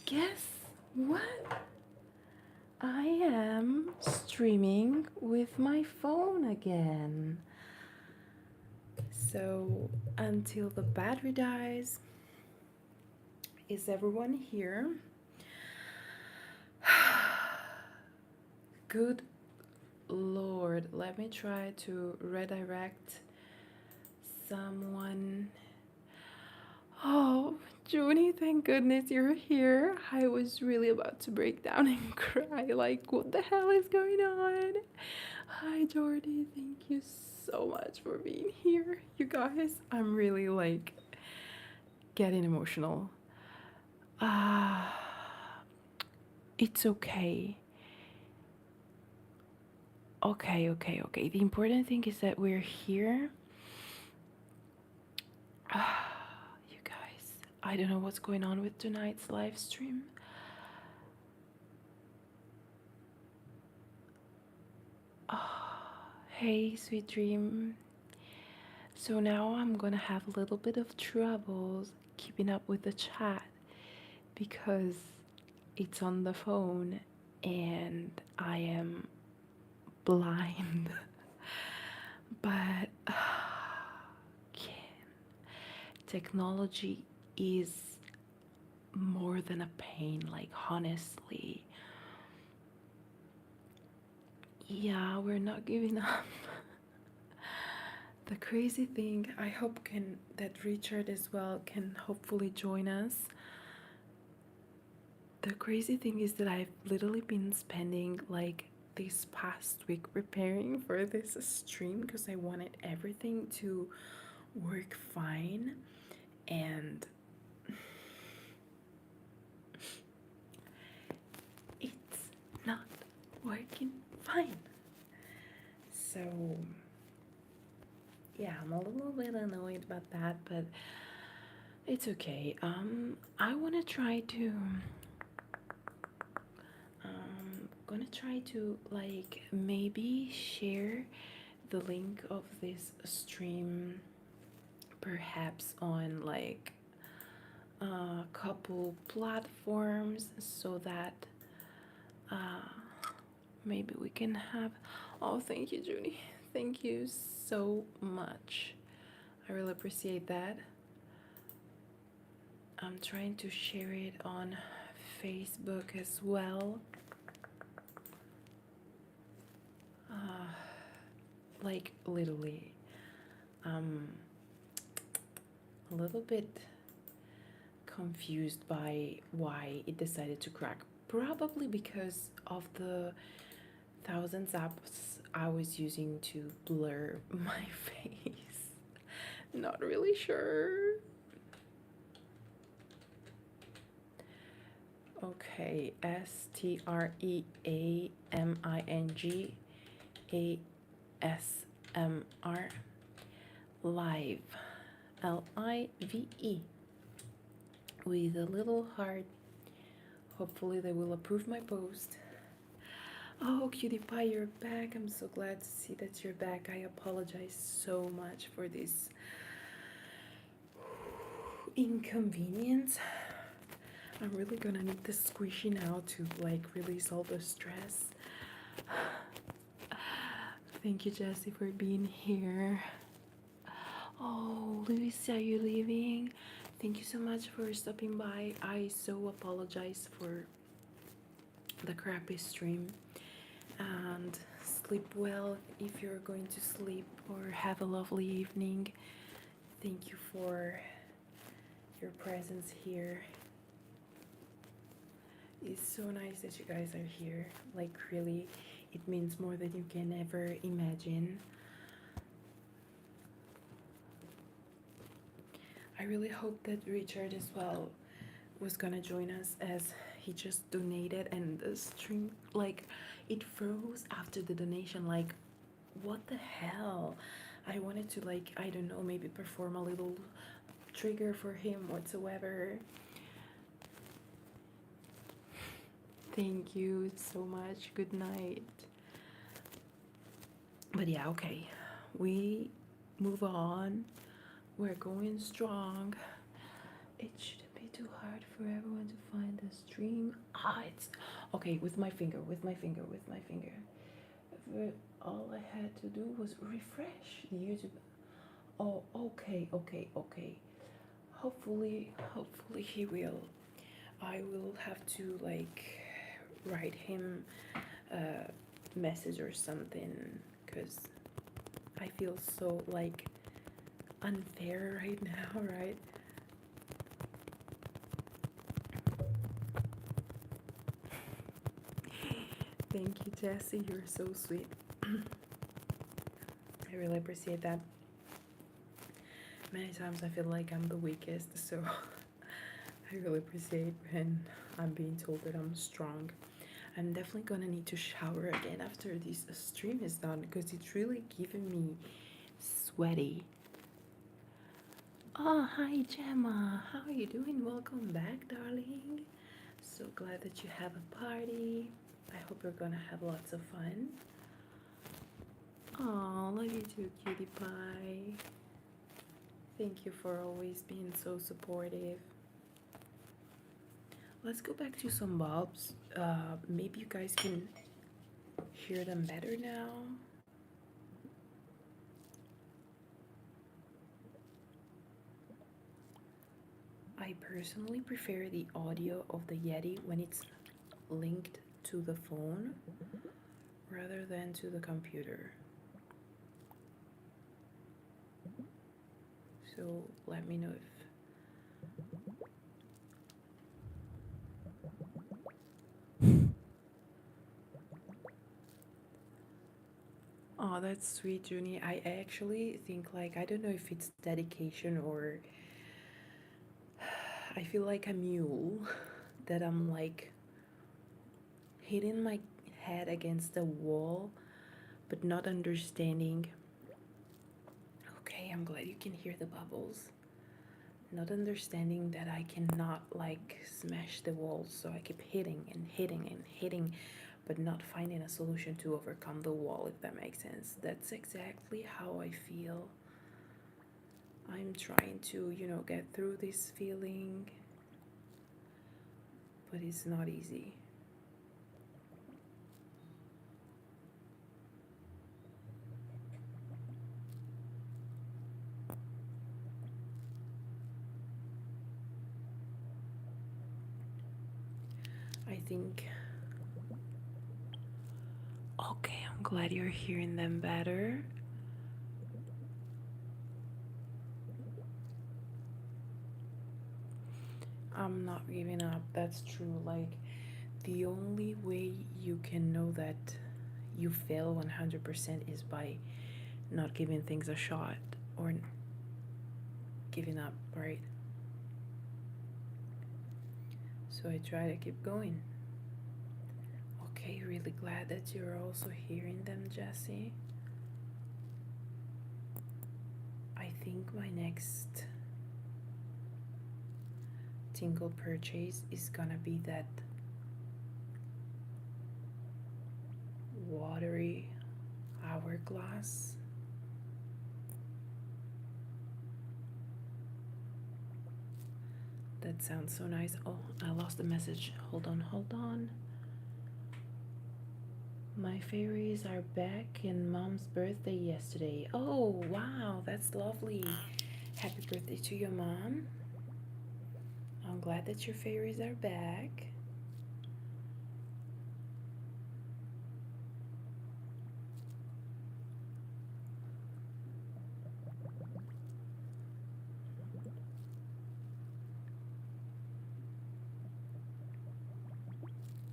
Guess what? I am streaming with my phone again. So, until the battery dies, is everyone here? Good Lord, let me try to redirect someone. Oh, Junie, thank goodness you're here. I was really about to break down and cry. Like, what the hell is going on? Hi, Jordy. Thank you so much for being here. You guys, I'm really like getting emotional. It's okay. Okay. The important thing is that we're here. You guys, I don't know what's going on with tonight's live stream. Hey, sweet dream. So now I'm gonna have a little bit of troubles keeping up with the chat because it's on the phone and I am blind. But technology is more than a pain, like honestly. Yeah, we're not giving up. The crazy thing, I hope that Richard as well can hopefully join us. The crazy thing is that I've literally been spending like this past week preparing for this stream because I wanted everything to work fine, and it's not working fine. So yeah, I'm a little bit annoyed about that, but it's okay. I want to try to gonna try to like maybe share the link of this stream perhaps on like a couple platforms so that maybe we can have. Oh, thank you, Junie. Thank you so much. I really appreciate that. I'm trying to share it on Facebook as well. Like literally, a little bit confused by why it decided to crack. Probably because of the thousands apps I was using to blur my face. Not really sure. Okay, STREAMING live, LIVE, with a little heart. Hopefully they will approve my post. Oh, Cutie Pie, you're back. I'm so glad to see that you're back. I apologize so much for this inconvenience. I'm really gonna need the squishy now to like release all the stress. Thank you, Jessie, for being here. Oh, Lucy, are you leaving? Thank you so much for stopping by. I so apologize for the crappy stream. And sleep well if you're going to sleep, or have a lovely evening. Thank you for your presence here. It's so nice that you guys are here. Like really, it means more than you can ever imagine. I really hope that Richard as well was gonna join us, as he just donated and the stream like it froze after the donation. Like what the hell. I wanted to like, I don't know, maybe perform a little trigger for him whatsoever. Thank you so much. Good night. But yeah, okay, we move on. We're going strong. It shouldn't be too hard for everyone to find the stream. It's okay. With my finger. All I had to do was refresh the YouTube. Oh, okay. Hopefully he will. I will have to like write him a message or something, because I feel so like unfair right now, right? Thank you, Jessie. You're so sweet. I really appreciate that. Many times I feel like I'm the weakest, so I really appreciate when I'm being told that I'm strong. I'm definitely gonna need to shower again after this stream is done, because it's really giving me sweaty. Oh, hi Gemma. How are you doing? Welcome back, darling. So glad that you have a party. I hope you're gonna have lots of fun. Oh, love you too, cutie pie. Thank you for always being so supportive. Let's go back to some bulbs. Maybe you guys can hear them better now. I personally prefer the audio of the Yeti when it's linked to the phone rather than to the computer. So let me know if oh, that's sweet, Junie. I actually think like, I don't know if it's dedication or I feel like a mule that I'm like hitting my head against the wall but not understanding. Okay, I'm glad you can hear the bubbles. Not understanding that I cannot like smash the walls, so I keep hitting and hitting and hitting, but not finding a solution to overcome the wall, if that makes sense. That's exactly how I feel. I'm trying to, get through this feeling, but it's not easy. I think, okay, I'm glad you're hearing them better. I'm not giving up, that's true. Like, the only way you can know that you fail 100% is by not giving things a shot or giving up, right? So I try to keep going. Okay, really glad that you're also hearing them, Jessie. I think my next tingle purchase is gonna be that watery hourglass. That sounds so nice. Oh, I lost the message. Hold on. My fairies are back in Mom's birthday yesterday. Oh, wow, that's lovely. Happy birthday to your mom. I'm glad that your fairies are back.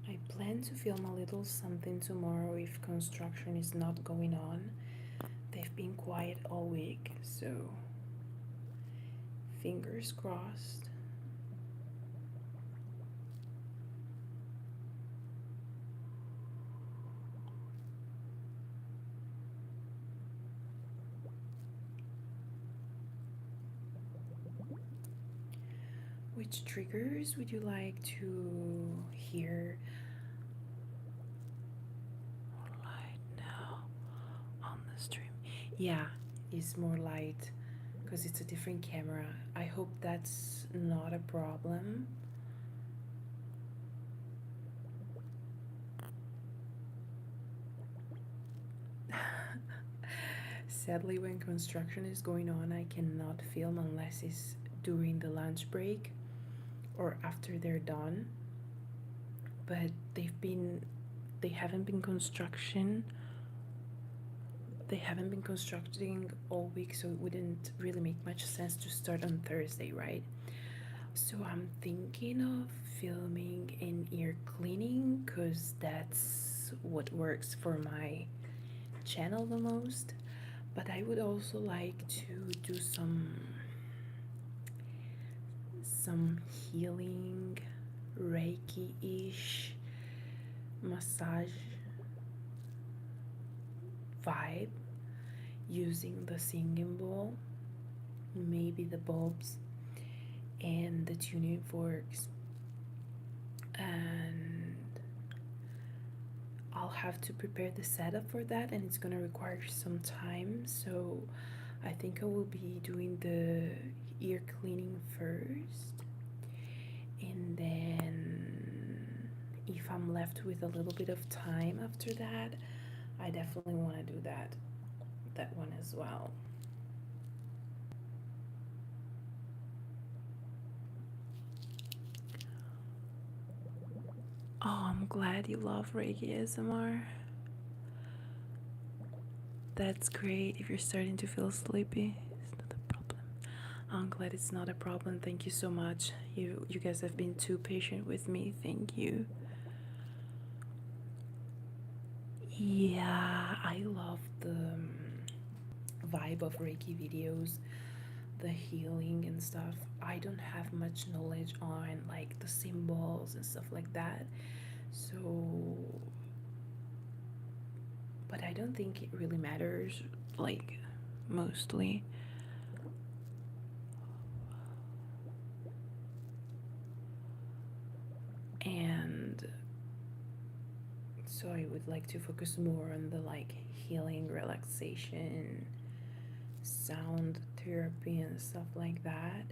I plan to film a little something tomorrow if construction is not going on. They've been quiet all week, so fingers crossed. Which triggers would you like to hear light now on the stream? Yeah, it's more light because it's a different camera. I hope that's not a problem. Sadly, when construction is going on, I cannot film unless it's during the lunch break or after they're done. But they haven't been constructing all week, so it wouldn't really make much sense to start on Thursday, right? So I'm thinking of filming in ear cleaning because that's what works for my channel the most. But I would also like to do some healing Reiki-ish massage vibe using the singing bowl, maybe the bulbs and the tuning forks, and I'll have to prepare the setup for that, and it's gonna require some time, so I think I will be doing the ear cleaning first, and then if I'm left with a little bit of time after that, I definitely want to do that one as well. Oh, I'm glad you love Reiki ASMR. That's great. If you're starting to feel sleepy, it's not a problem. I'm glad it's not a problem. Thank you so much. You guys have been too patient with me. Thank you. Yeah, I love the vibe of Reiki videos, the healing and stuff. I don't have much knowledge on like the symbols and stuff like that, so but I don't think it really matters, like, mostly. And so I would like to focus more on the like healing, relaxation, sound therapy and stuff like that.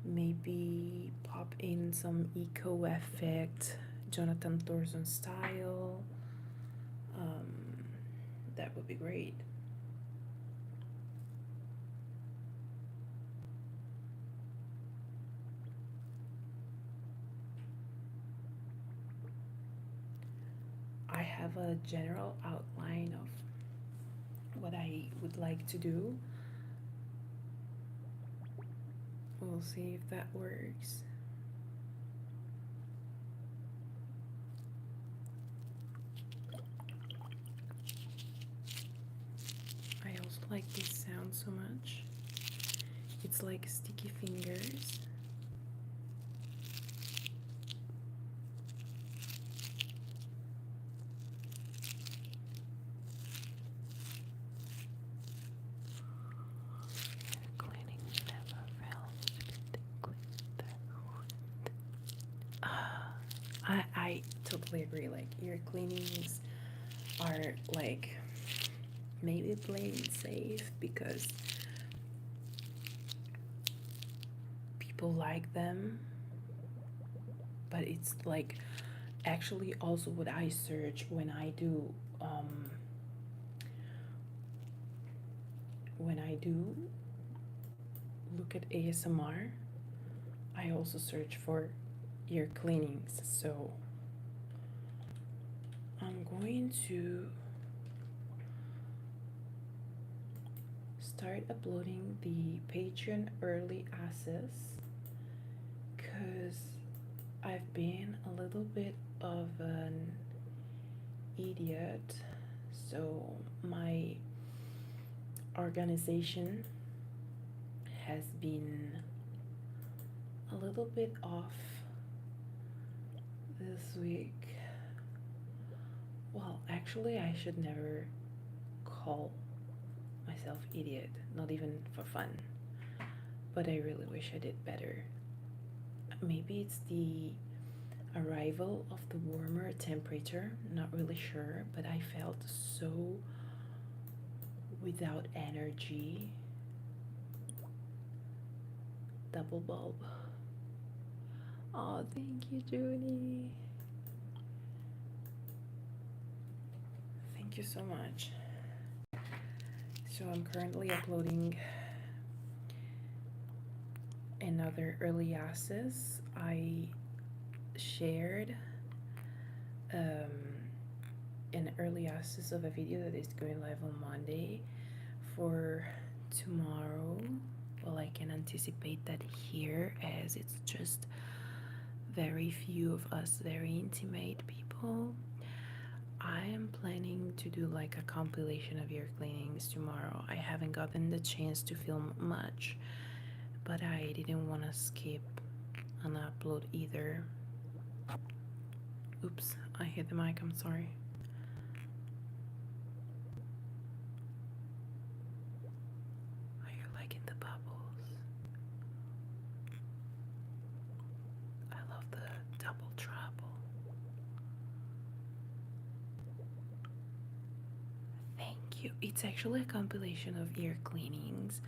Maybe pop in some eco effect, Jonathan Thorson style. That would be great. I have a general outline of what I would like to do. We'll see if that works. I also like this sound so much. It's like sticky fingers. I totally agree. Like, ear cleanings are like maybe playing safe because people like them, but it's like actually also what I search when I do look at ASMR. I also search for ear cleanings, so I'm going to start uploading the Patreon early access because I've been a little bit of an idiot, so my organization has been a little bit off this week. Well, actually, I should never call myself idiot, not even for fun, but I really wish I did better. Maybe it's the arrival of the warmer temperature, not really sure, but I felt so without energy. Double bulb. Oh, thank you, Judy. Thank you so much. So I'm currently uploading another early access. I shared an early access of a video that is going live on Monday for tomorrow. Well, I can anticipate that here, as it's just very few of us, very intimate people. I am planning to do like a compilation of ear cleanings tomorrow. I haven't gotten the chance to film much, but I didn't want to skip an upload either. Oops, I hit the mic, I'm sorry. Are you liking the bubbles? I love the double trouble. Thank you. It's actually a compilation of ear cleanings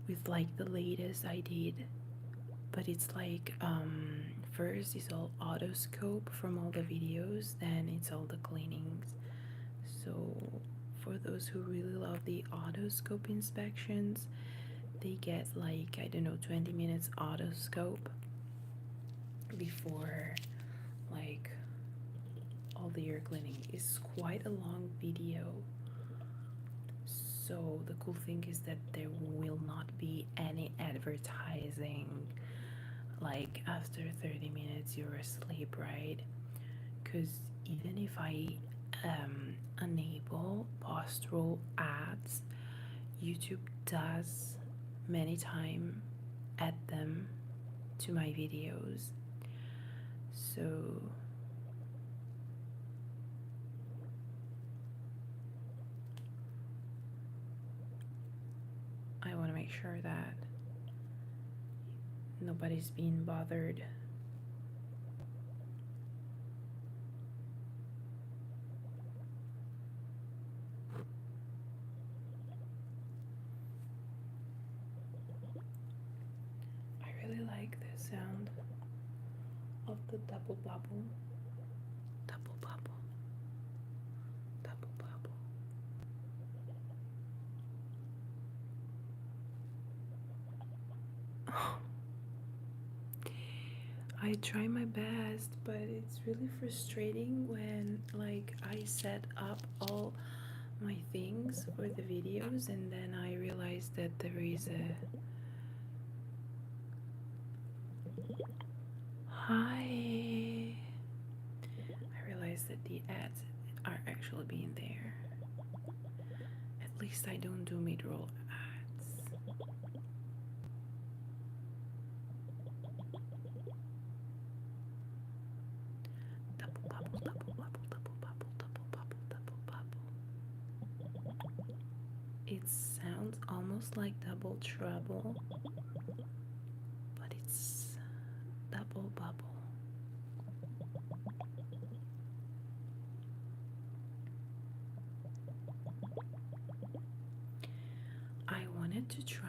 with like the latest I did, but it's like first is all autoscope from all the videos, then it's all the cleanings. So for those who really love the autoscope inspections, they get like, I don't know, 20 minutes autoscope before like all the ear cleaning. Is quite a long video, so the cool thing is that there will not be any advertising like after 30 minutes you're asleep, right? Because even if I enable postural ads, YouTube does many times add them to my videos. So I want to make sure that nobody's being bothered. I really like the sound of the double bubble. Double bubble. Double bubble. I try my best, but it's really frustrating when like I set up all my things for the videos and then I realize that there is a hi. I realize that the ads are actually being there. At least I don't do mid-roll ads. Double bubble, double bubble, double bubble, double bubble, double bubble. It sounds almost like double trouble, but it's double bubble. I wanted to try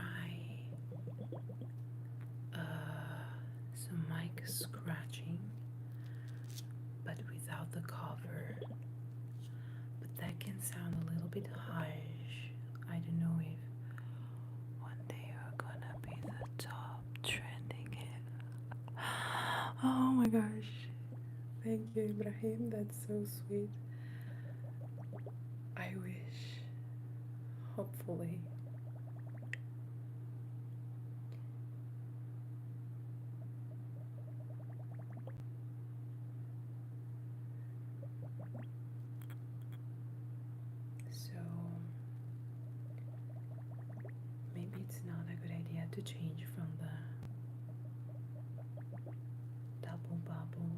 some mic scratching, but without the cover. But that can sound a little bit harsh. I don't know if one day you're gonna be the top trending hit. Oh my gosh. Thank you, Ibrahim. That's so sweet. I wish. Hopefully. So maybe it's not a good idea to change from the double bubble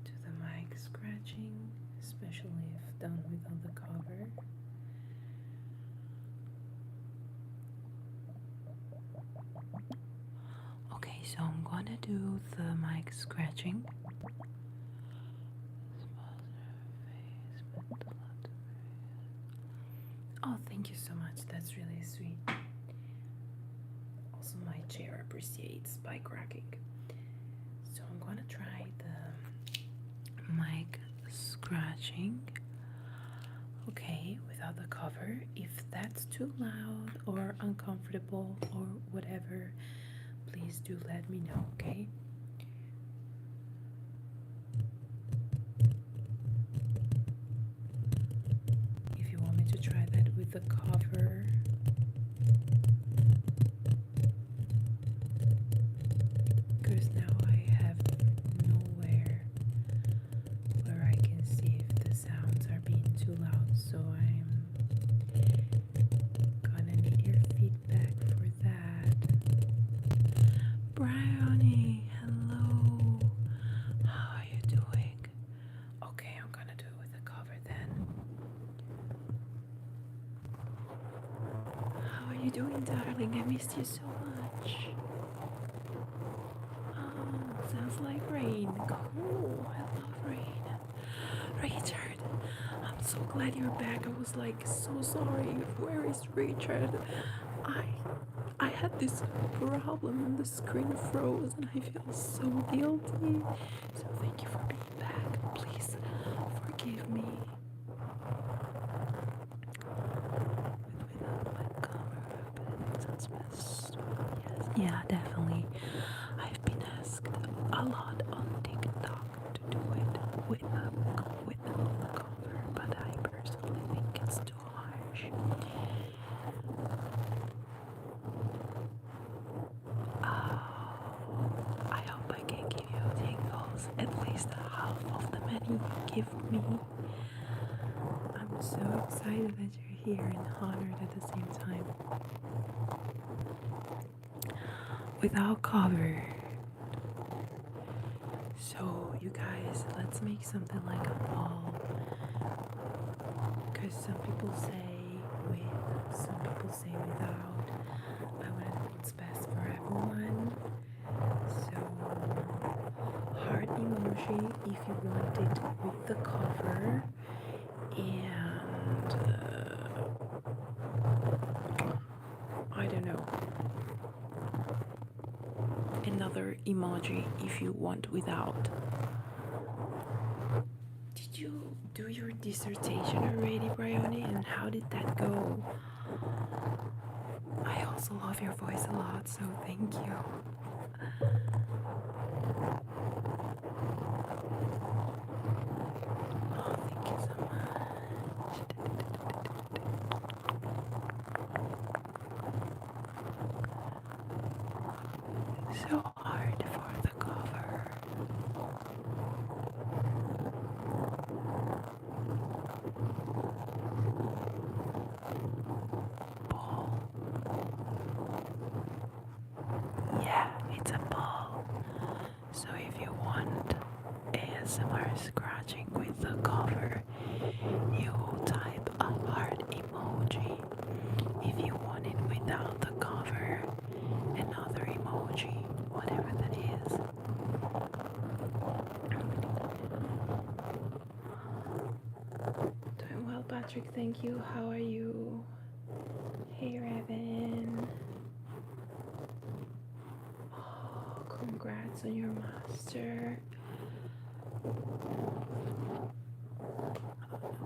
to the mic scratching, especially if done without the cover. Okay, so I'm gonna do the mic scratching. Oh, thank you so much. That's really sweet. Also, my chair appreciates by cracking. So I'm gonna try the mic scratching. Okay, without the cover. If that's too loud or uncomfortable or whatever, please do let me know, okay? If you want me to try that with the cover, because now I have nowhere where I can see if the sounds are being too loud, so I'm gonna need your feedback for that. Brownie, hello. How are you doing? Okay, I'm gonna do it with the cover then. How are you doing, darling? I missed you so much. Oh, sounds like rain. Cool. I love rain. Richard, I'm so glad you're back. I was like so sorry. Where is Richard? I had this problem and the screen froze and I feel so guilty. So thank you for being back. Please forgive me. Without my cover, but it sounds best. Yes. Yeah, definitely. I've been asked a lot on TikTok to do it with the cover, but I personally think it's too harsh. I hope I can give you tingles, at least half of the many you give me. I'm so excited that you're here and honored at the same time. Without cover. So you guys, let's make something like a ball. Because some people say with, some people say without. I want to know what's best for everyone. So heart emoji if you want it with the cover, and I don't know, another emoji if you want without. Did you do your dissertation already, Bryony? And how did that go? I also love your voice a lot, so thank you. Oh, thank you so much. So hard for the cover. Ball. Yeah, it's a ball. So if you want ASMR scratching with the cover, you type a heart emoji. If you want it without the cover, another emoji, whatever that is. Doing well, Patrick, thank you. How are you? Hey, Evan. Oh, congrats on your master.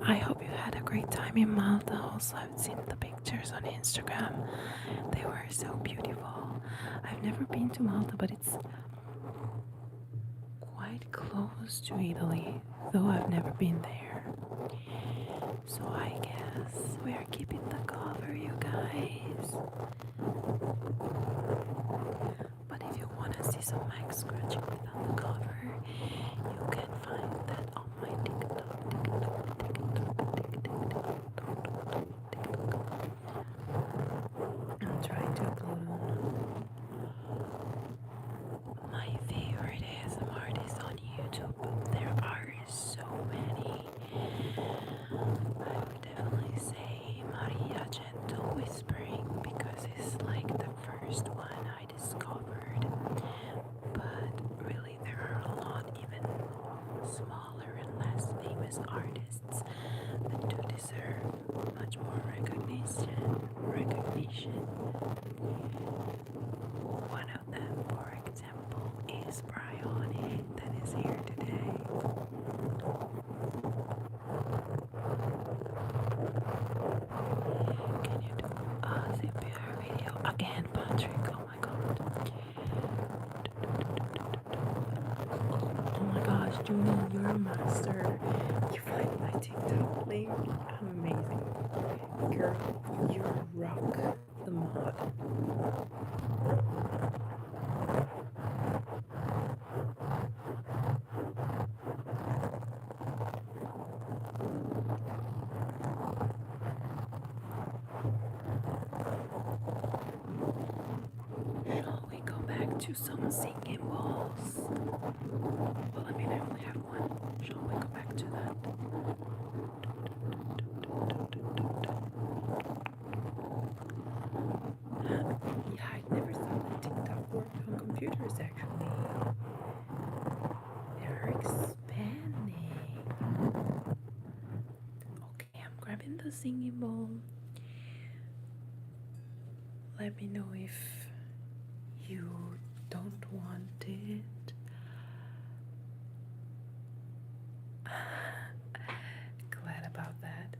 I hope you had a great time in Malta. Also, I've seen the pictures on Instagram. They were so beautiful. I've never been to Malta, but it's quite close to Italy, though I've never been there. So I guess we're keeping the cover, you guys. But if you want to see some mic scratching without the cover, you can find that on my TikTok. I'm trying to upload on my favorite ASMR artists on YouTube. There are so many. I would definitely say Maria Gentle Whispering because it's like the first one I discovered. But really there are a lot even tinglestormasmr. You find my TikTok link. Amazing. Girl, you rock the mod. Shall we go back to some singing balls? Well, I mean, I only have one. Shall we go back to that? Yeah, I never thought that TikTok worked on computers, actually. They're expanding. Okay, I'm grabbing the singing bowl. Let me know if you don't want it. Glad about that.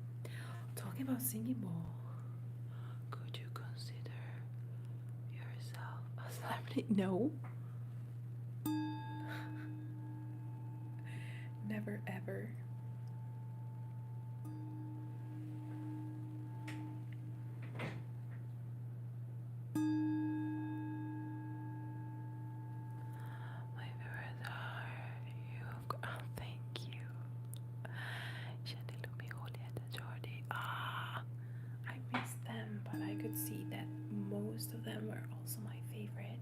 Talking about singing bowl, could you consider yourself a celebrity? No. Never ever. My favorites are Evoke. Oh, thank you. I missed them, but I could see that most of them were also my favorite.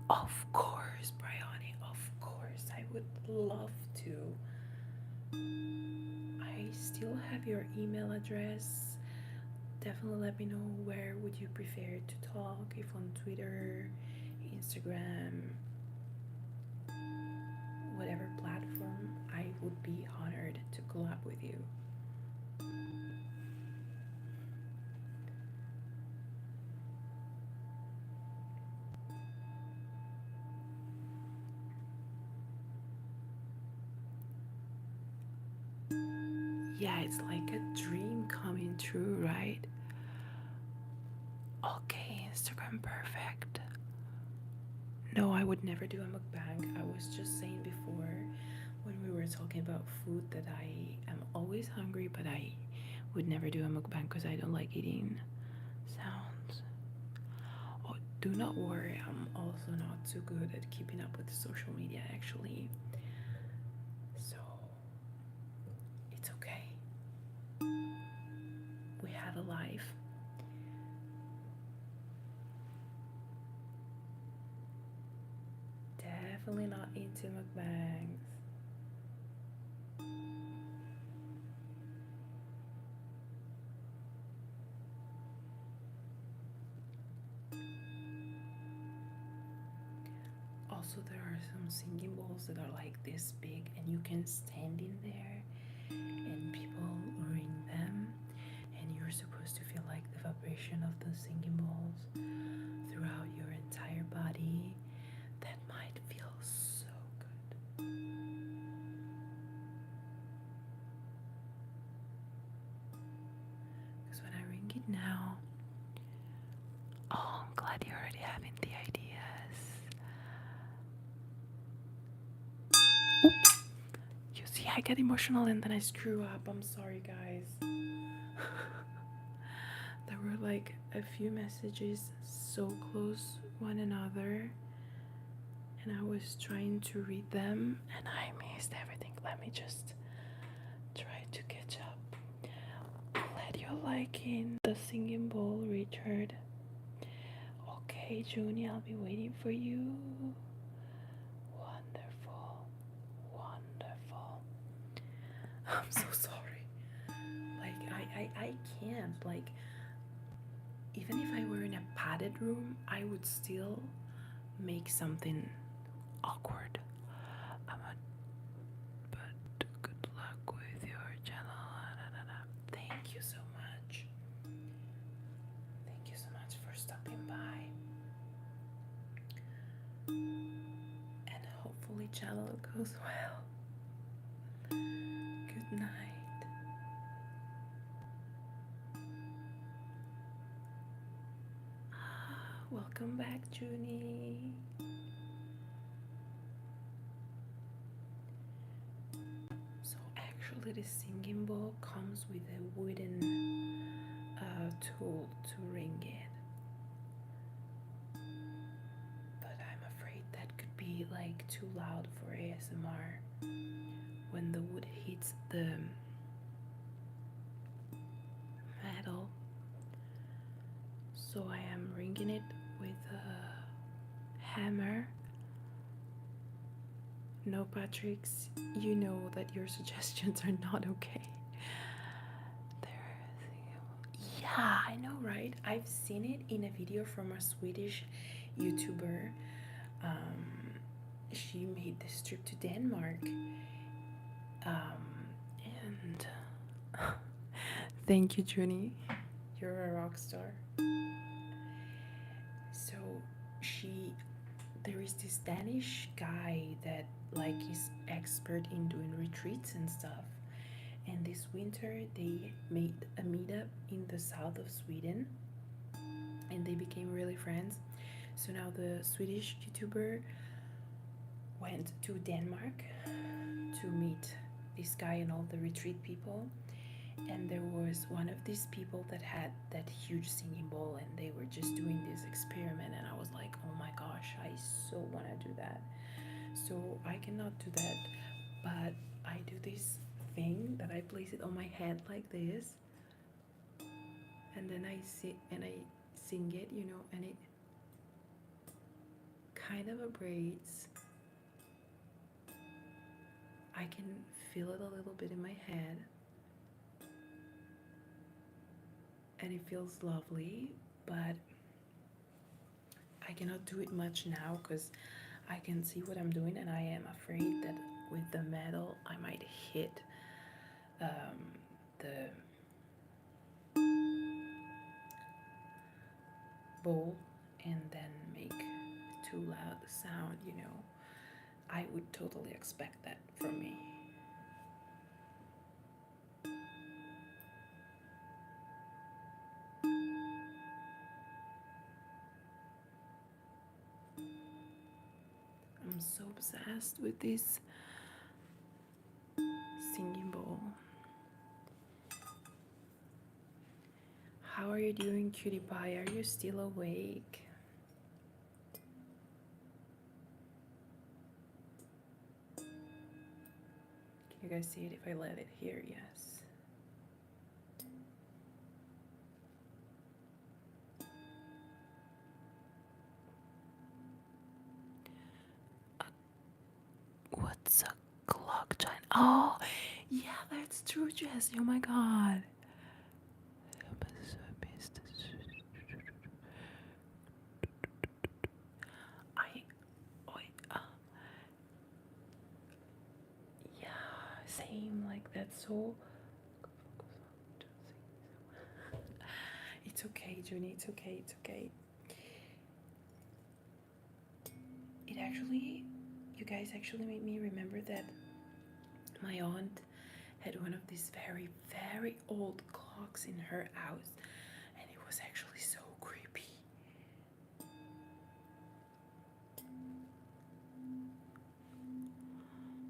Of course, Bryony, of course. I would love to. I still have your email address. Definitely let me know where would you prefer to talk, if on Twitter, Instagram, whatever platform. I would be honored to collab with you. Yeah, it's like a dream coming true, right? Okay, Instagram perfect. No, I would never do a mukbang. I was just saying before when we were talking about food that I am always hungry, but I would never do a mukbang because I don't like eating sounds. Oh, do not worry, I'm also not too good at keeping up with social media actually. So it's okay. We have a life. Definitely not into mukbangs. Also, there are some singing bowls that are like this big and you can stand in there and people ring them and you're supposed to feel like the vibration of the singing bowls throughout your entire body. That might feel so good. Because when I ring it now, oh, I'm glad you're already having the ideas. Oops. You see, I get emotional and then I screw up. I'm sorry, guys. There were like a few messages so close one another and I was trying to read them and I missed everything. Let me just try to catch up. Glad you're liking the singing bowl, Richard. Okay, Junie, I'll be waiting for you. Wonderful. Wonderful. I'm so sorry. Like, I can't. Like, even if I were in a padded room, I would still make something awkward. But good luck with your channel. Thank you so much. Thank you so much for stopping by. And hopefully channel goes well. Good night. Welcome back, Junie. So actually the singing bowl comes with a wooden tool to ring it. But I'm afraid that could be like too loud for ASMR when the wood hits the metal. So I am ringing it with a hammer. No, Patrick's, you know that your suggestions are not okay. Yeah, I know, right? I've seen it in a video from a Swedish YouTuber. She made this trip to Denmark. And thank you, Junie. You're a rock star. So there is this Danish guy that like is expert in doing retreats and stuff. And this winter they made a meetup in the south of Sweden, and they became really friends. So now the Swedish YouTuber went to Denmark to meet this guy and all the retreat people. And there was one of these people that had that huge singing bowl, and they were just doing this experiment, and I was like, oh my gosh, I so want to do that. So I cannot do that, but I do this thing that I place it on my head like this, and then I sing it, you know, and it kind of vibrates. I can feel it a little bit in my head, and it feels lovely, but I cannot do it much now because I can see what I'm doing, and I am afraid that with the metal I might hit the bowl and then make too loud sound, you know. I would totally expect that from me. I'm so obsessed with this singing bowl. How are you doing, cutie pie? Are you still awake? Can you guys see it if I let it here? Yes. What's a clock chime? Oh, yeah, that's true, Jesse. Oh my god. Yeah, same. Like that's so. It's okay, Junie. It's okay. It's okay. It actually, you guys actually made me remember that my aunt had one of these very, very old clocks in her house, and it was actually so creepy.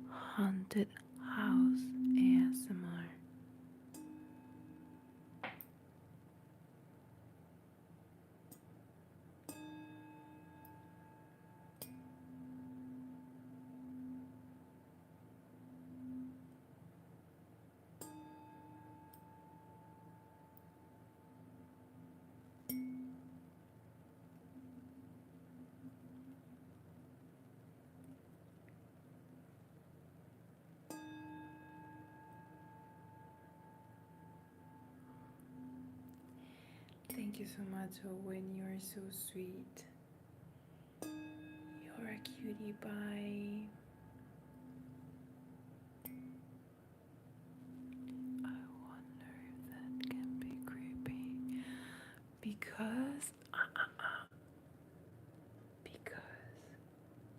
Haunted house ASMR. Thank you so much, Owen. You're so sweet. You're a cutie pie. I wonder if that can be creepy. Because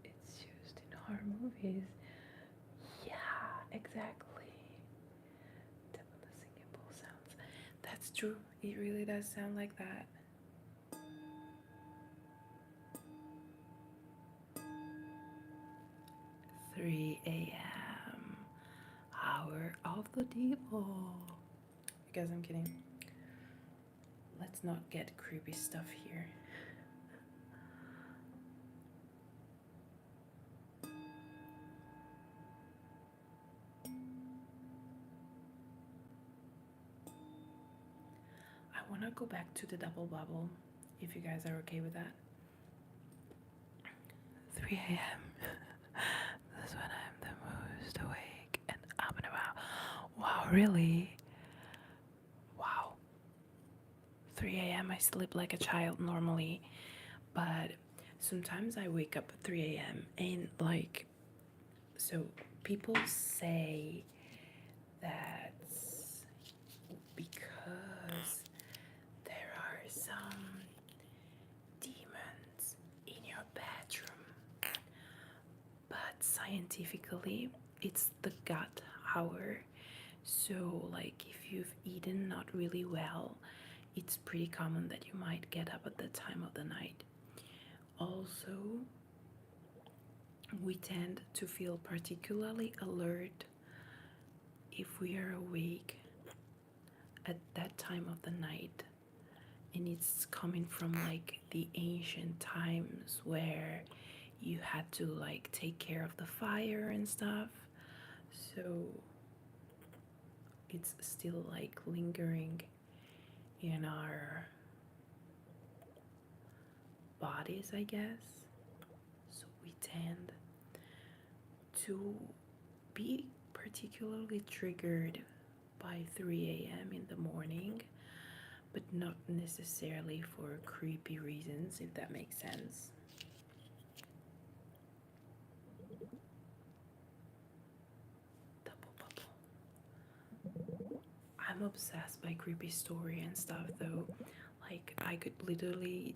it's used in horror movies. Yeah, exactly. The singing bowl sounds. That's true. It really does sound like that. 3 a.m. Hour of the devil. Guys, I'm kidding. Let's not get creepy stuff here. I want to go back to the double bubble, if you guys are okay with that. 3 a.m. That's when I'm the most awake and up and about. Wow, really? Wow. 3 a.m. I sleep like a child normally, but sometimes I wake up at 3 a.m. and like, so people say that's because there are some demons in your bedroom, but scientifically it's the gut hour. So like if you've eaten not really well, it's pretty common that you might get up at that time of the night. Also, we tend to feel particularly alert if we are awake at that time of the night, and it's coming from like the ancient times where you had to like take care of the fire and stuff. So it's still like lingering in our bodies, I guess. So we tend to be particularly triggered by 3 a.m. in the morning, but not necessarily for creepy reasons, if that makes sense. Double bubble. I'm obsessed by creepy story and stuff though. Like I could literally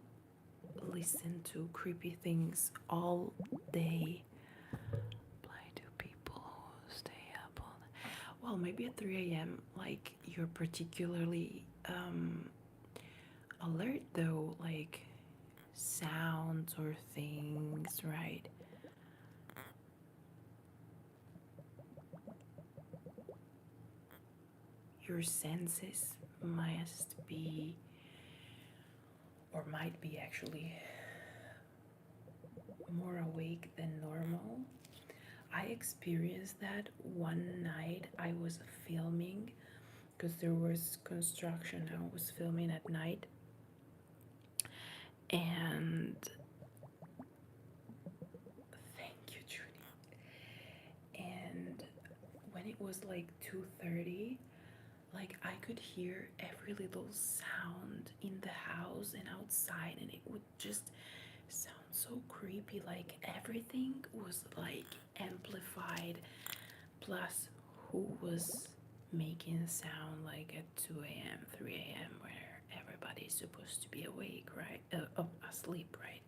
listen to creepy things all day. Apply to people who stay up all day. Well, maybe at 3 a.m. like you're particularly alert though, like sounds or things, right? Your senses must be, or might be actually, more awake than normal. I experienced that one night. I was filming because there was construction. I was filming at night, and thank you, Judy. And when it was like 2:30, like I could hear every little sound in the house and outside, and it would just sound so creepy. Like everything was like amplified, plus who was making sound like at 2 a.m., 3 a.m., where everybody's supposed to be awake, right? Asleep, right?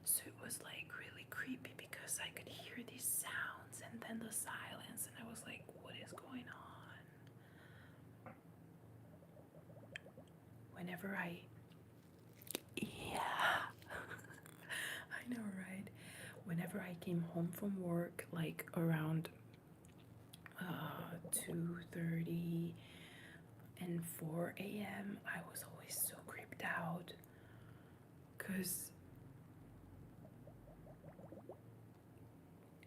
So it was like really creepy because I could hear these sounds and then the silence, and I was like, what is going on? Whenever yeah, I know, right? Whenever I came home from work, like around 2:30 and 4 a.m., I was always so creeped out because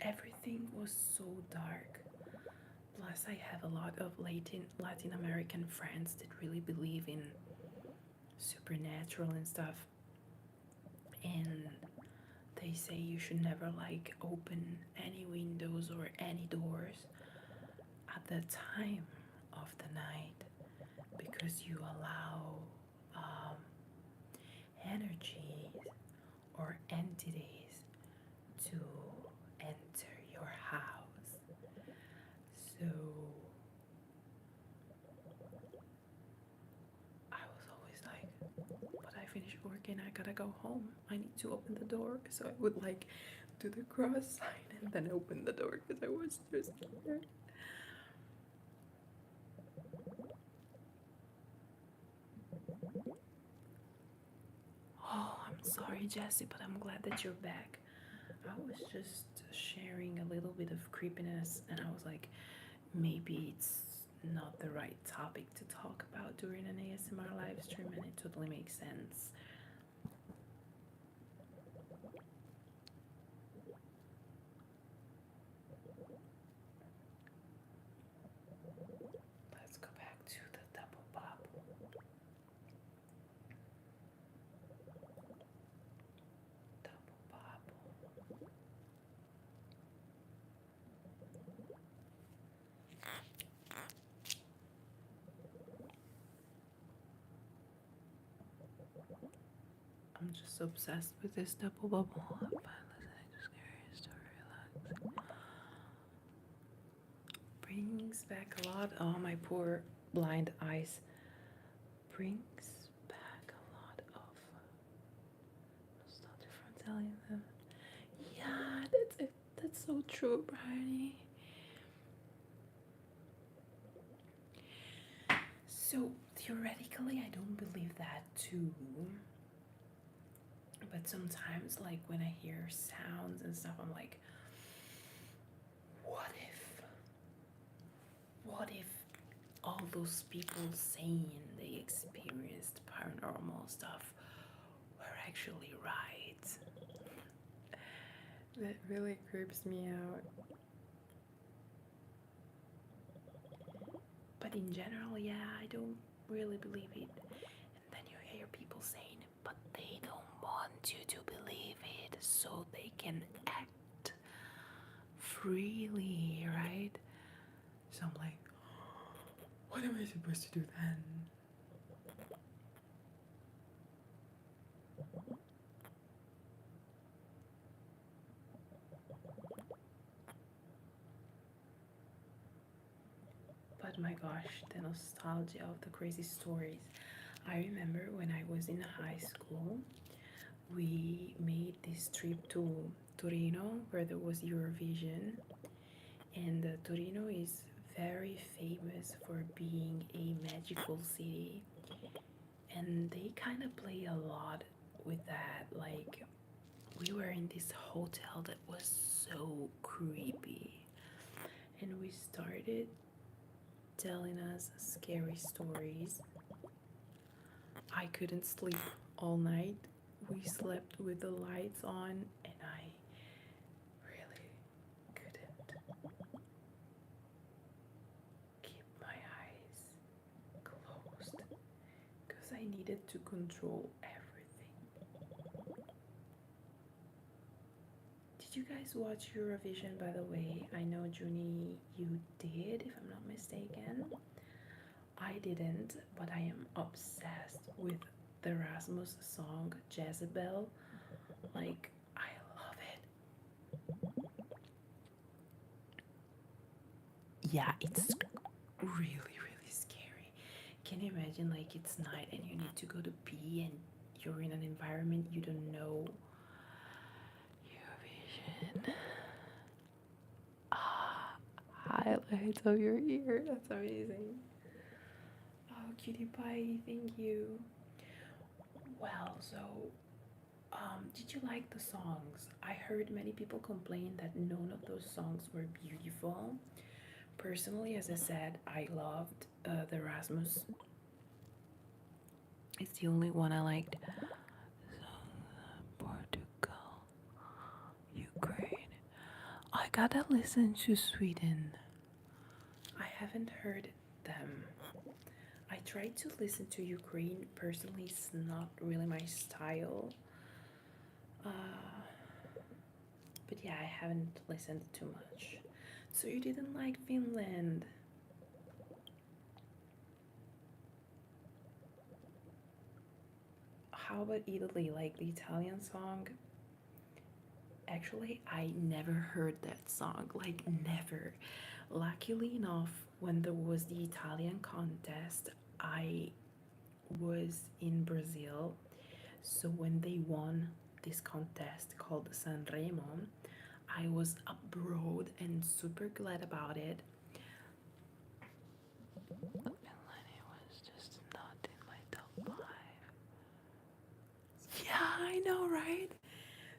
everything was so dark. Plus, I have a lot of Latin American friends that really believe in supernatural and stuff, and they say you should never like open any windows or any doors at the time of the night because you allow energies or entities to enter your house. So I was always like, but I finished working, I gotta go home, I need to open the door. So I would like do the cross sign and then open the door because I was just scared. Oh, I'm sorry, Jessie, but I'm glad that you're back. I was just sharing a little bit of creepiness, and I was like, maybe it's not the right topic to talk about during an ASMR live stream, and it totally makes sense. Let's go back to the double bubble. Double bubble. I'm just obsessed with this double bubble. Brings back a lot. Oh, my poor blind eyes. Brings back a lot of nostalgia from telling them. Yeah, that's it. That's so true, Bryony. So theoretically, I don't believe that too. But sometimes, like when I hear sounds and stuff, I'm like, what if all those people saying they experienced paranormal stuff were actually right? That really creeps me out. But in general, yeah, I don't really believe it. And then you hear people saying, but they don't want you to believe it so they can act freely, right? So I'm like, what am I supposed to do then? But my gosh, the nostalgia of the crazy stories. I remember when I was in high school, we made this trip to Torino where there was Eurovision. And Torino is very famous for being a magical city. And they kind of play a lot with that. Like, we were in this hotel that was so creepy. And we started telling us scary stories. I couldn't sleep all night. We slept with the lights on, and I really couldn't keep my eyes closed because I needed to control everything. Did you guys watch Eurovision, by the way? I know, Junie, you did, if I'm not mistaken. I didn't, but I am obsessed with the Rasmus song Jezebel. Like, I love it. Yeah, it's really, really scary. Can you imagine, like, it's night and you need to go to pee and you're in an environment you don't know? Eurovision. Ah, highlights of your ear. That's amazing. Oh, cutie pie, thank you. Well, so, did you like the songs? I heard many people complain that none of those songs were beautiful. Personally, as I said, I loved the Rasmus. It's the only one I liked. Portugal, Ukraine. I gotta listen to Sweden. I haven't heard them. I tried to listen to Ukraine. Personally, it's not really my style. But yeah, I haven't listened too much. So you didn't like Finland? How about Italy? Like the Italian song? Actually, I never heard that song. Like, never. Luckily enough, when there was the Italian contest, I was in Brazil. So when they won this contest called Sanremo, I was abroad and super glad about it. Finland was just not in my top 5. Yeah, I know, right?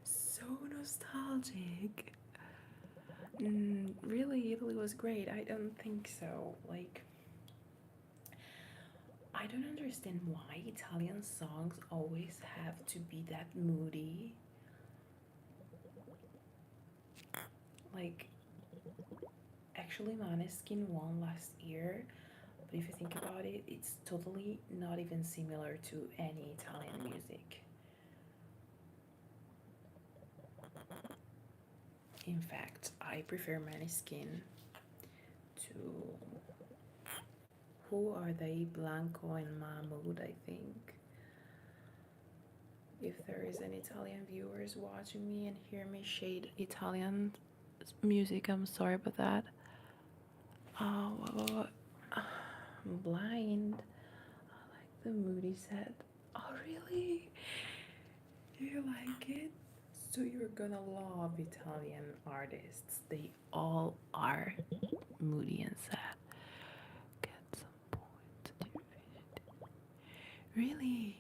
So nostalgic. Really, Italy was great. I don't think so. Like, I don't understand why Italian songs always have to be that moody. Like, actually, Maneskin won last year, but if you think about it, it's totally not even similar to any Italian music. In fact, I prefer Maneskin to, who are they? Blanco and Mahmoud, I think. If there is an Italian viewers watching me and hear me shade Italian music, I'm sorry about that. Oh, I'm blind. I like the moody set. Oh, really? You like it? So you're gonna love Italian artists. They all are moody and sad. Get some points. Really?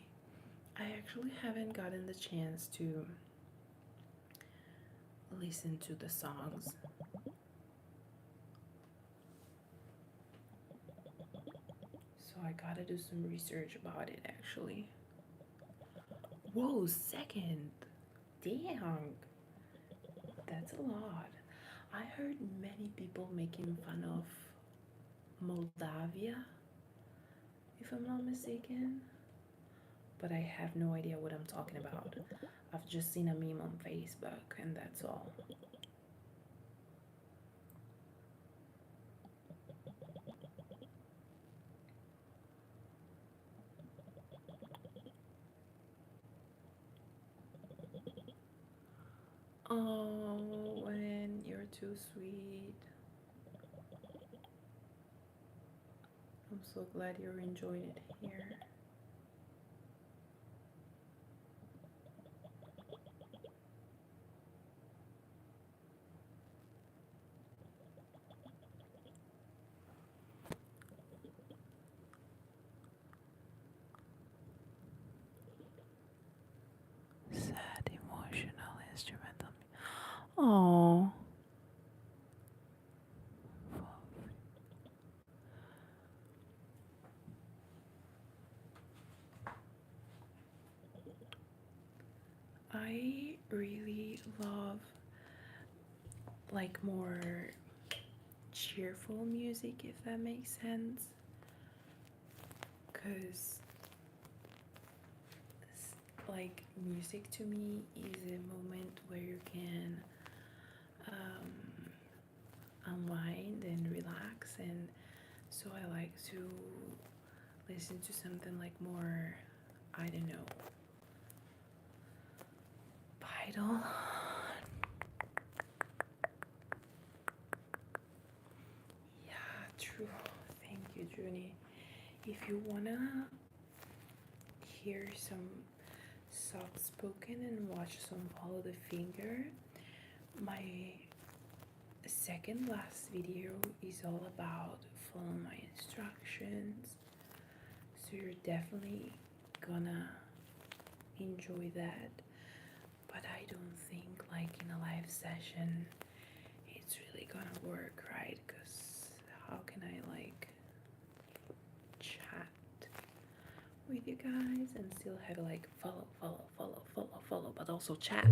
I actually haven't gotten the chance to listen to the songs. So I gotta do some research about it actually. Whoa, second. Damn. That's a lot. I heard many people making fun of Moldavia, if I'm not mistaken, but I have no idea what I'm talking about. I've just seen a meme on Facebook and that's all. Oh, when you're too sweet. I'm so glad you're enjoying it here. Sad, emotional, instrumental. Oh. I really love like more cheerful music, if that makes sense, because like music to me is a moment where you can unwind and relax, and so I like to listen to something like more, I don't know, vital. Yeah, true. Thank you, Junie. If you wanna hear some soft spoken and watch some Follow the Finger, my second last video is all about following my instructions, so you're definitely gonna enjoy that. But I don't think like in a live session it's really gonna work, right? Because how can I like chat with you guys and still have like follow, but also chat.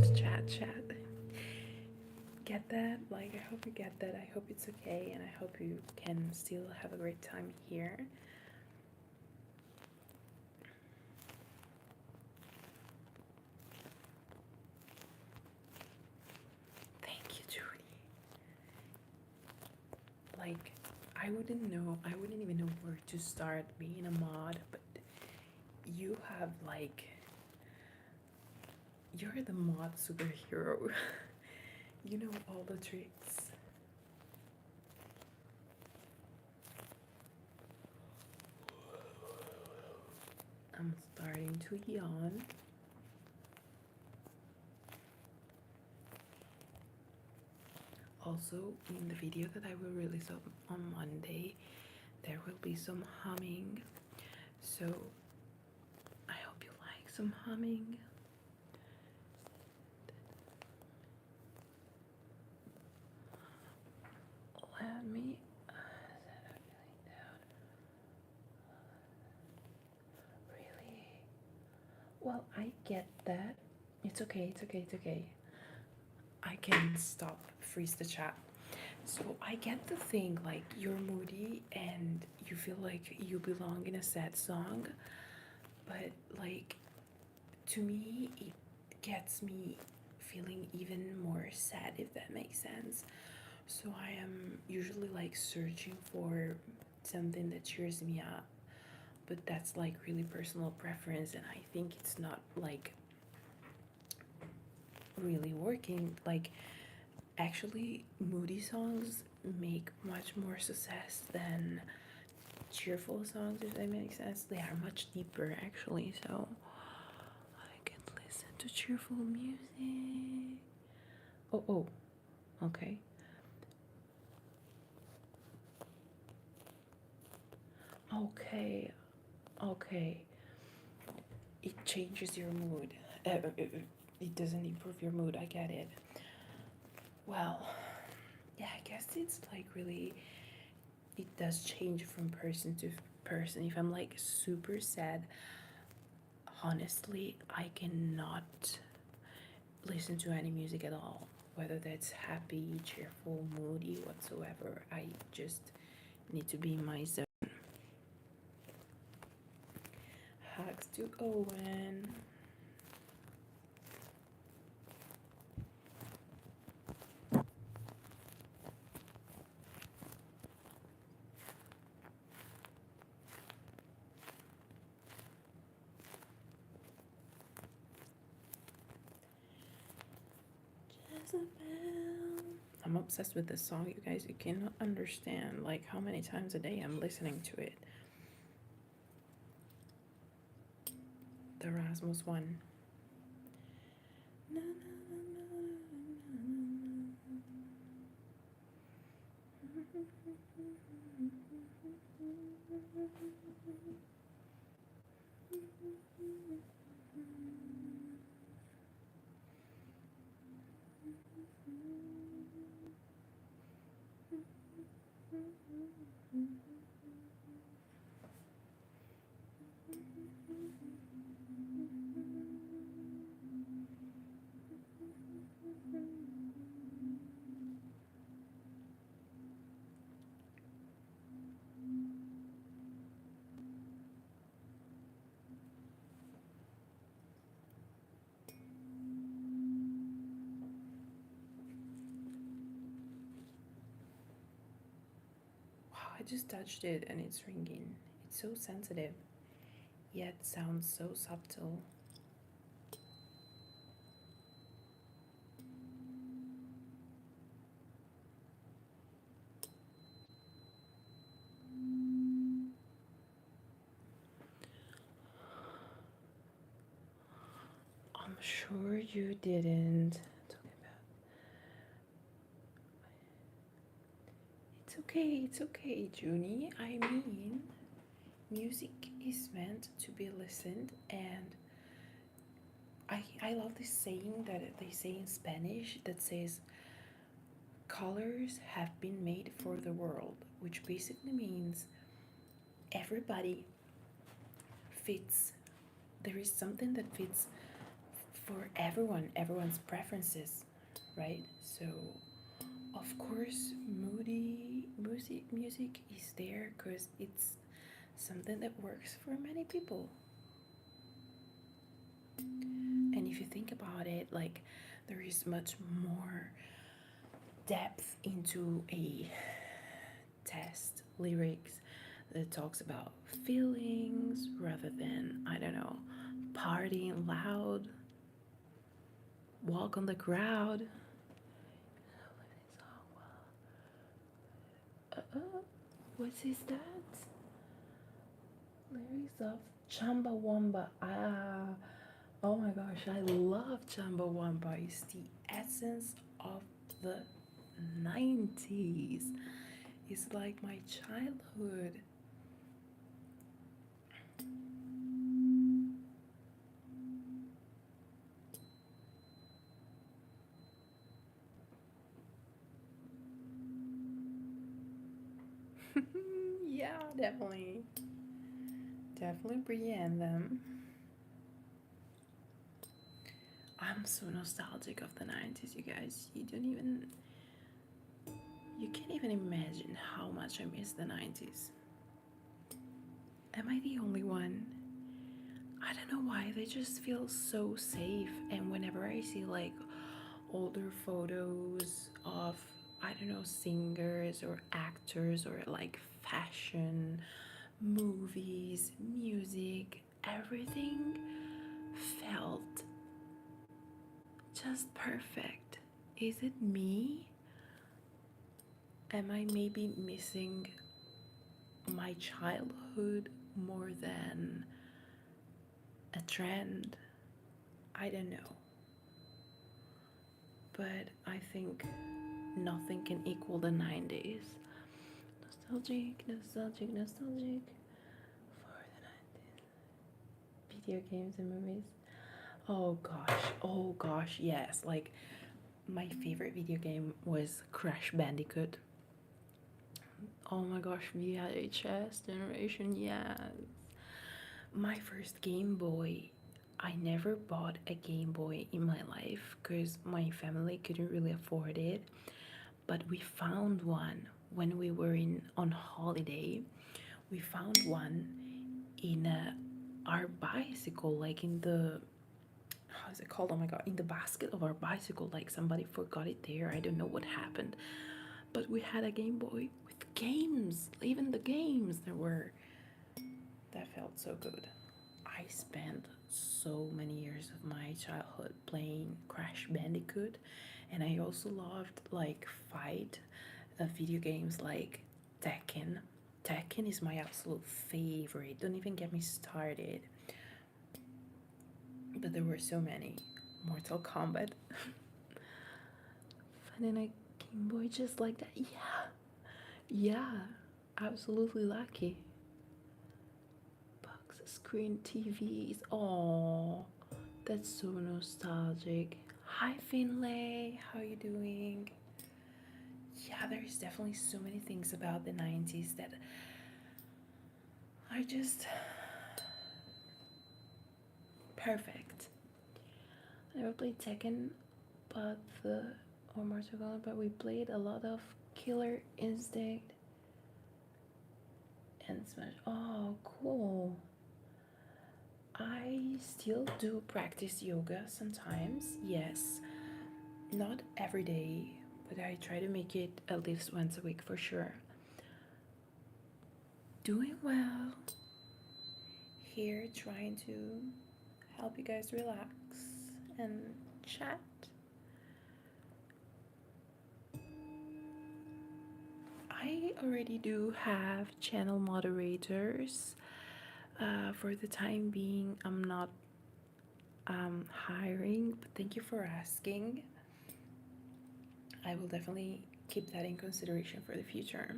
Get that? Like, I hope you get that. I hope it's okay, and I hope you can still have a great time here. Thank you, Judy. Like, I wouldn't even know where to start being a mod, but you have like, you're the mod superhero. You know all the tricks. I'm starting to yawn. Also, in the video that I will release on Monday, there will be some humming. So I hope you like some humming. Well, I get that. It's okay, it's okay, it's okay. I can stop, freeze the chat. So I get the thing, like you're moody and you feel like you belong in a sad song, but like to me, it gets me feeling even more sad, if that makes sense. So I am usually like searching for something that cheers me up, but that's like really personal preference, and I think it's not like really working. Like, actually, moody songs make much more success than cheerful songs, if that makes sense. They are much deeper, actually, so I can listen to cheerful music. Oh, okay. Okay, okay. It changes your mood. It doesn't improve your mood, I get it. Well, yeah, I guess it's like really, it does change from person to person. If I'm like super sad, honestly, I cannot listen to any music at all, whether that's happy, cheerful, moody, whatsoever. I just need to be in my zone. Hugs to Owen. Isabel. I'm obsessed with this song, you guys. You cannot understand like how many times a day I'm listening to it. The Rasmus one. Wow, I just touched it and it's ringing. It's so sensitive, yet sounds so subtle. I'm sure you didn't. It's okay, Junie. I mean, music is meant to be listened, and I love this saying that they say in Spanish that says, colors have been made for the world, which basically means everybody fits. There is something that fits for everyone's preferences, right? So, of course, moody music is there because it's something that works for many people. And if you think about it, like, there is much more depth into a test lyrics that talks about feelings rather than, I don't know, partying loud, walk on the crowd. What is that? Lyrics of Chumbawamba. Ah, oh my gosh, I love Chumbawamba. It's the essence of the 90s. It's like my childhood. Yeah, definitely. Definitely Brienne them. I'm so nostalgic of the 90s, you guys. You can't even imagine how much I miss the 90s. Am I the only one? I don't know why, they just feel so safe. And whenever I see like older photos of, I don't know, singers or actors or like fashion, movies, music, everything felt just perfect. Is it me? Am I maybe missing my childhood more than a trend? I don't know. But I think nothing can equal the 90s. Nostalgic, nostalgic, nostalgic for the 90s. Video games and movies. Oh gosh, yes. Like, my favorite video game was Crash Bandicoot. Oh my gosh, VHS generation, yes. My first Game Boy, I never bought a Game Boy in my life because my family couldn't really afford it. But we found one when we were on holiday. We found one in our bicycle, like in the, how's it called? Oh my god, in the basket of our bicycle. Like somebody forgot it there. I don't know what happened. But we had a Game Boy with games. Even the games that felt so good. I spent so many years of my childhood playing Crash Bandicoot, and I also loved like fight video games like Tekken. Tekken is my absolute favorite. Don't even get me started. But there were so many. Mortal Kombat. Finding a Game Boy just like that. Yeah, absolutely lucky. Box screen TVs. Oh, that's so nostalgic. Hi Finlay, how you doing? Yeah, there's definitely so many things about the 90s that are just perfect. I never played Tekken, but or Mortal Kombat, but we played a lot of Killer Instinct and Smash. Oh, cool. I still do practice yoga sometimes. Yes, not every day, but I try to make it at least once a week for sure. Doing well. Here trying to help you guys relax and chat. I already do have channel moderators. For the time being, I'm not hiring, but thank you for asking. I will definitely keep that in consideration for the future.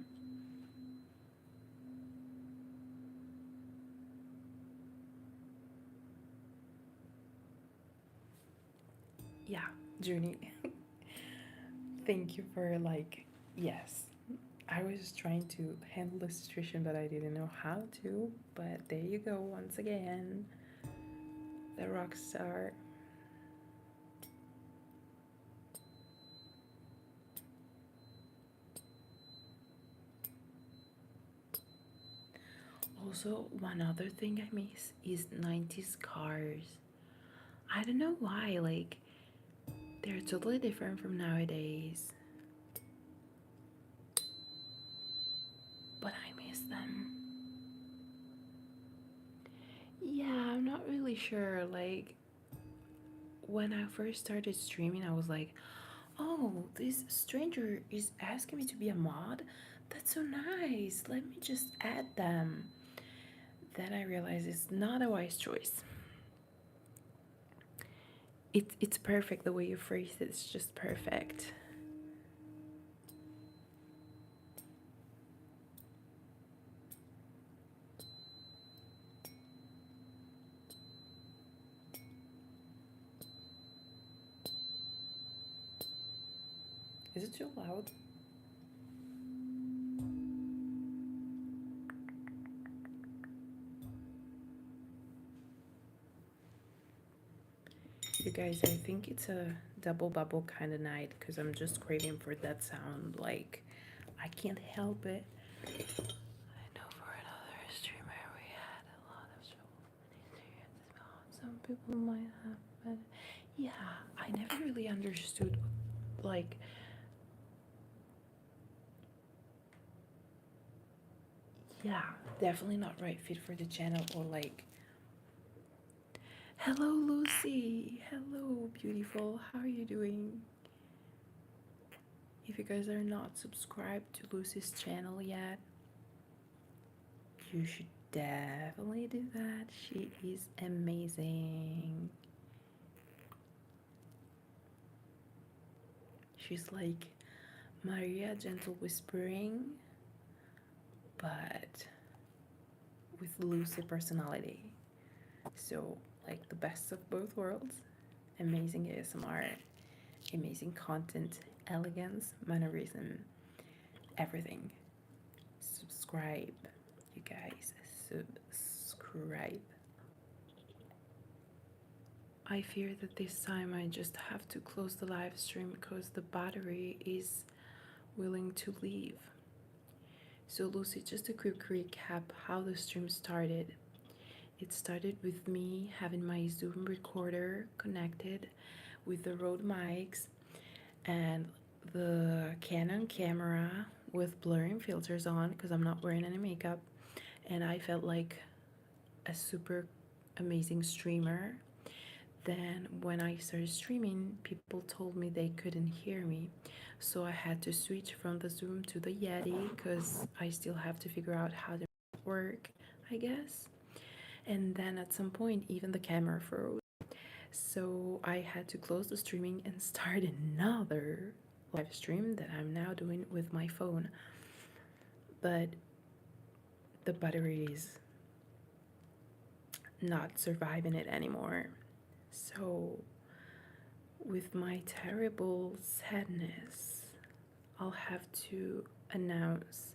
Yeah, Journey. Thank you for yes. I was trying to handle the situation, but I didn't know how to. But there you go, once again. The rock star. Also, one other thing I miss is 90s cars. I don't know why, like, they're totally different from nowadays. But I miss them. Yeah, I'm not really sure. Like, when I first started streaming, I was like, oh, this stranger is asking me to be a mod? That's so nice. Let me just add them. Then I realized it's not a wise choice. It's perfect the way you phrase it. It's just perfect. Is it too loud? You guys, I think it's a double bubble kind of night because I'm just craving for that sound. Like, I can't help it. I know for another streamer we had a lot of trouble. Some people might have, but yeah, I never really understood, like, yeah, definitely not right fit for the channel, or like, hello Lucy, hello beautiful, how are you doing? If you guys are not subscribed to Lucy's channel yet, you should definitely do that. She is amazing. She's like Maria Gentle Whispering, but with Lucy personality. So, like, the best of both worlds. Amazing ASMR, amazing content, elegance, mannerism, everything. Subscribe, you guys. Subscribe. I fear that this time I just have to close the live stream because the battery is willing to leave. So Lucy, just a quick recap how the stream started. It started with me having my Zoom recorder connected with the Rode mics and the Canon camera with blurring filters on because I'm not wearing any makeup, and I felt like a super amazing streamer. Then when I started streaming, people told me they couldn't hear me, so I had to switch from the Zoom to the Yeti because I still have to figure out how to work, I guess. And then at some point even the camera froze, so I had to close the streaming and start another live stream that I'm now doing with my phone. But the battery is not surviving it anymore. So with my terrible sadness, I'll have to announce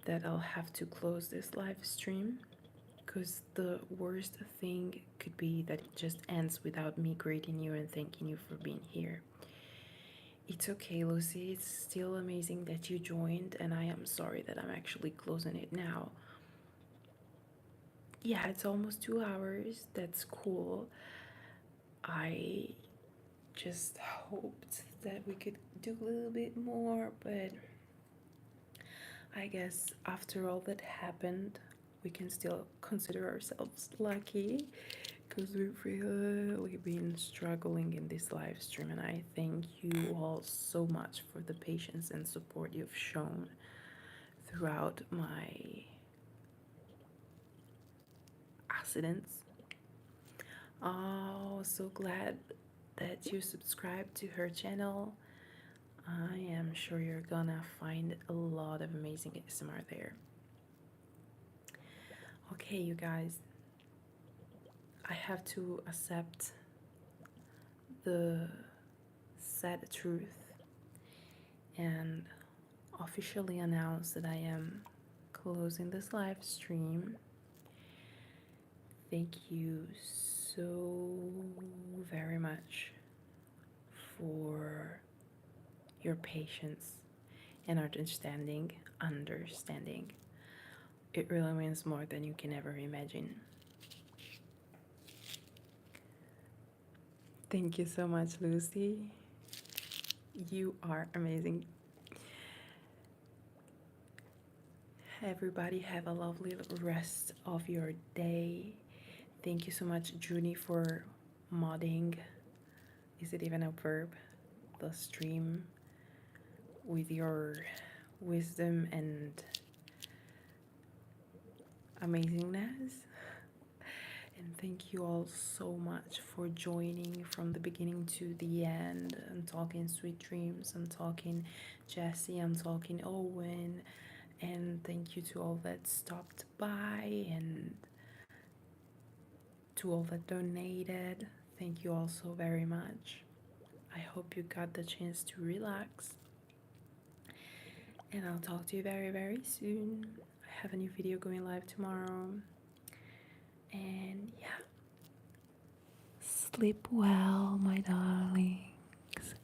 that I'll have to close this live stream, because the worst thing could be that it just ends without me greeting you and thanking you for being here. It's okay, Lucy, it's still amazing that you joined, and I am sorry that I'm actually closing it now. Yeah, it's almost 2 hours, that's cool. I just hoped that we could do a little bit more, but I guess after all that happened, we can still consider ourselves lucky because we've really been struggling in this live stream, and I thank you all so much for the patience and support you've shown throughout my accidents. Oh, so glad that you subscribed to her channel. I am sure you're gonna find a lot of amazing ASMR there. Okay, you guys, I have to accept the sad truth and officially announce that I am closing this live stream. Thank you so very much for your patience and understanding. It really means more than you can ever imagine. Thank you so much, Lucy. You are amazing. Everybody have a lovely rest of your day. Thank you so much, Junie, for modding. Is it even a verb? The stream with your wisdom and amazingness. And thank you all so much for joining from the beginning to the end. I'm talking Sweet Dreams, I'm talking Jessie, I'm talking Owen, and thank you to all that stopped by and to all that donated. Thank you all so very much. I hope you got the chance to relax, and I'll talk to you very, very soon. I have a new video going live tomorrow, and yeah, Sleep well, my darlings.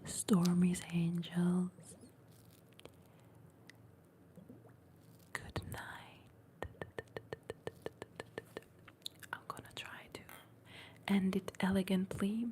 Stormy's angels. Good night. I'm gonna try to end it elegantly